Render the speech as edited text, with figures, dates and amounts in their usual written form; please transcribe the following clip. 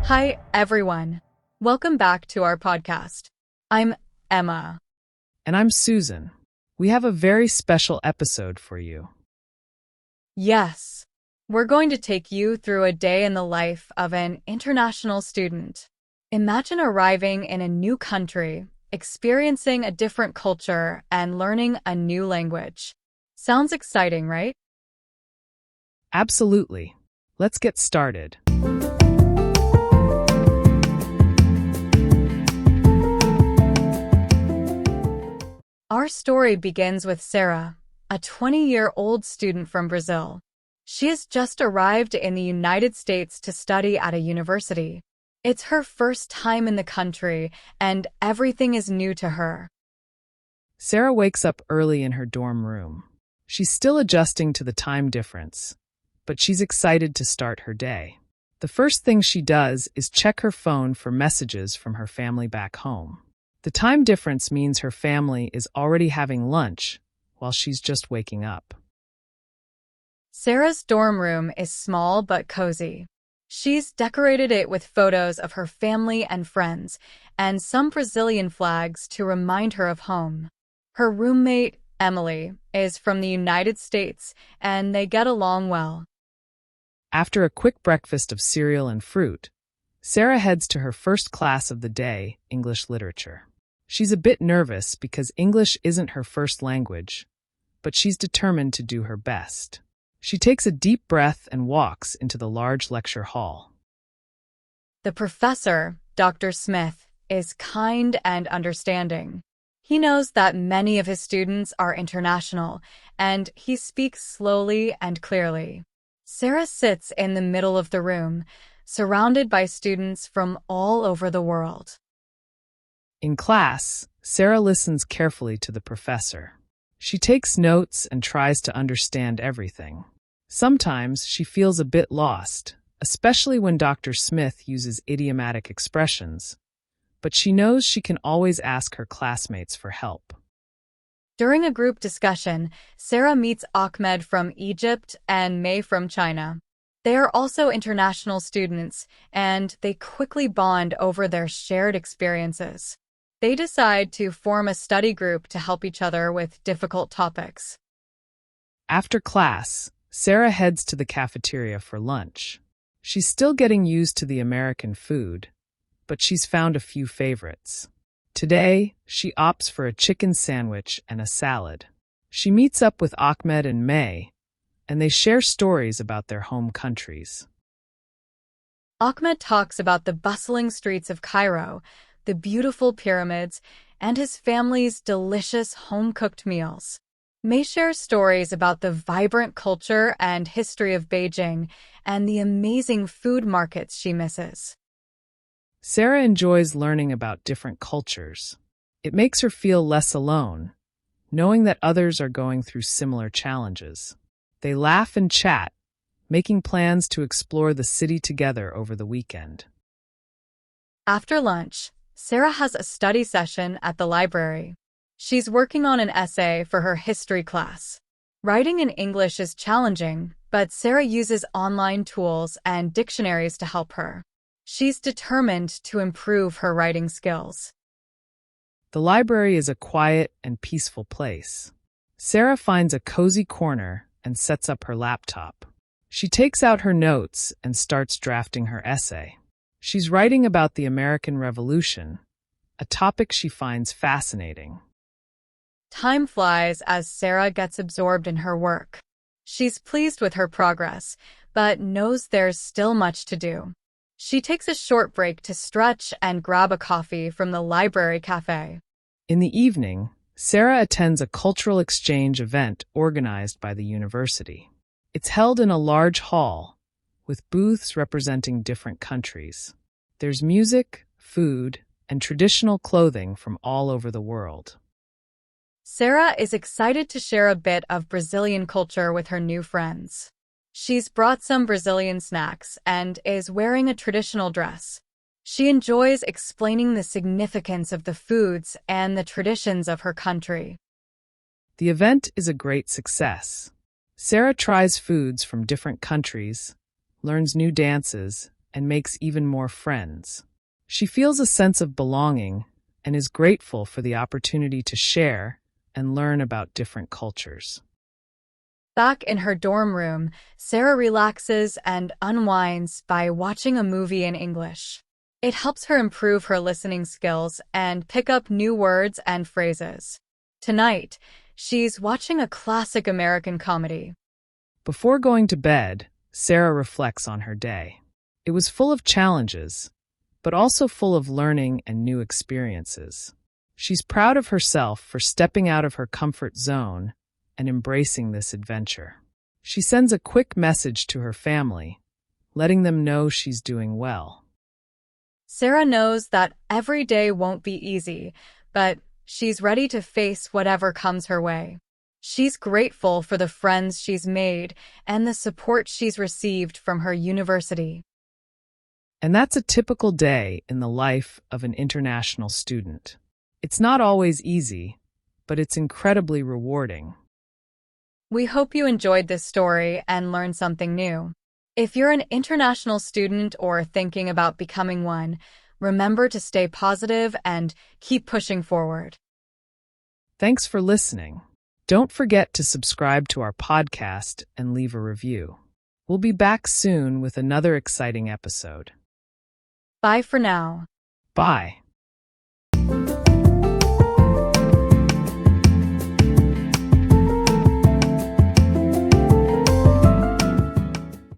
Hi, everyone. Welcome back to our podcast. I'm Emma. And I'm Susan. We have a very special episode for you. Yes, we're going to take you through a day in the life of an international student. Imagine arriving in a new country, experiencing a different culture, and learning a new language. Sounds exciting, right? Absolutely. Let's get started. Our story begins with Sarah, a 20-year-old student from Brazil. She has just arrived in the United States to study at a university. It's her first time in the country, and everything is new to her. Sarah wakes up early in her dorm room. She's still adjusting to the time difference, but she's excited to start her day. The first thing she does is check her phone for messages from her family back home. The time difference means her family is already having lunch while she's just waking up. Sarah's dorm room is small but cozy. She's decorated it with photos of her family and friends, and some Brazilian flags to remind her of home. Her roommate, Emily, is from the United States, and they get along well. After a quick breakfast of cereal and fruit, Sarah heads to her first class of the day, English literature. She's a bit nervous because English isn't her first language, but she's determined to do her best. She takes a deep breath and walks into the large lecture hall. The professor, Dr. Smith, is kind and understanding. He knows that many of his students are international, and he speaks slowly and clearly. Sarah sits in the middle of the room, surrounded by students from all over the world. In class, Sarah listens carefully to the professor. She takes notes and tries to understand everything. Sometimes she feels a bit lost, especially when Dr. Smith uses idiomatic expressions, but she knows she can always ask her classmates for help. During a group discussion, Sarah meets Ahmed from Egypt and May from China. They are also international students, and they quickly bond over their shared experiences. They decide to form a study group to help each other with difficult topics. After class, Sarah heads to the cafeteria for lunch. She's still getting used to the American food, but she's found a few favorites. Today, she opts for a chicken sandwich and a salad. She meets up with Ahmed and May, and they share stories about their home countries. Ahmed talks about the bustling streets of Cairo, the beautiful pyramids, and his family's delicious home-cooked meals. May shares stories about the vibrant culture and history of Beijing and the amazing food markets she misses. Sarah enjoys learning about different cultures. It makes her feel less alone, knowing that others are going through similar challenges. They laugh and chat, making plans to explore the city together over the weekend. After lunch, Sarah has a study session at the library. She's working on an essay for her history class. Writing in English is challenging, but Sarah uses online tools and dictionaries to help her. She's determined to improve her writing skills. The library is a quiet and peaceful place. Sarah finds a cozy corner and sets up her laptop. She takes out her notes and starts drafting her essay. She's writing about the American Revolution, a topic she finds fascinating. Time flies as Sarah gets absorbed in her work. She's pleased with her progress, but knows there's still much to do. She takes a short break to stretch and grab a coffee from the library cafe. In the evening, Sarah attends a cultural exchange event organized by the university. It's held in a large hall, with booths representing different countries. There's music, food, and traditional clothing from all over the world. Sarah is excited to share a bit of Brazilian culture with her new friends. She's brought some Brazilian snacks and is wearing a traditional dress. She enjoys explaining the significance of the foods and the traditions of her country. The event is a great success. Sarah tries foods from different countries, learns new dances, and makes even more friends. She feels a sense of belonging and is grateful for the opportunity to share and learn about different cultures. Back in her dorm room, Sarah relaxes and unwinds by watching a movie in English. It helps her improve her listening skills and pick up new words and phrases. Tonight, she's watching a classic American comedy. Before going to bed, Sarah reflects on her day. It was full of challenges, but also full of learning and new experiences. She's proud of herself for stepping out of her comfort zone and embracing this adventure. She sends a quick message to her family, letting them know she's doing well. Sarah knows that every day won't be easy, but she's ready to face whatever comes her way. She's grateful for the friends she's made and the support she's received from her university. And that's a typical day in the life of an international student. It's not always easy, but it's incredibly rewarding. We hope you enjoyed this story and learned something new. If you're an international student or thinking about becoming one, remember to stay positive and keep pushing forward. Thanks for listening. Don't forget to subscribe to our podcast and leave a review. We'll be back soon with another exciting episode. Bye for now. Bye.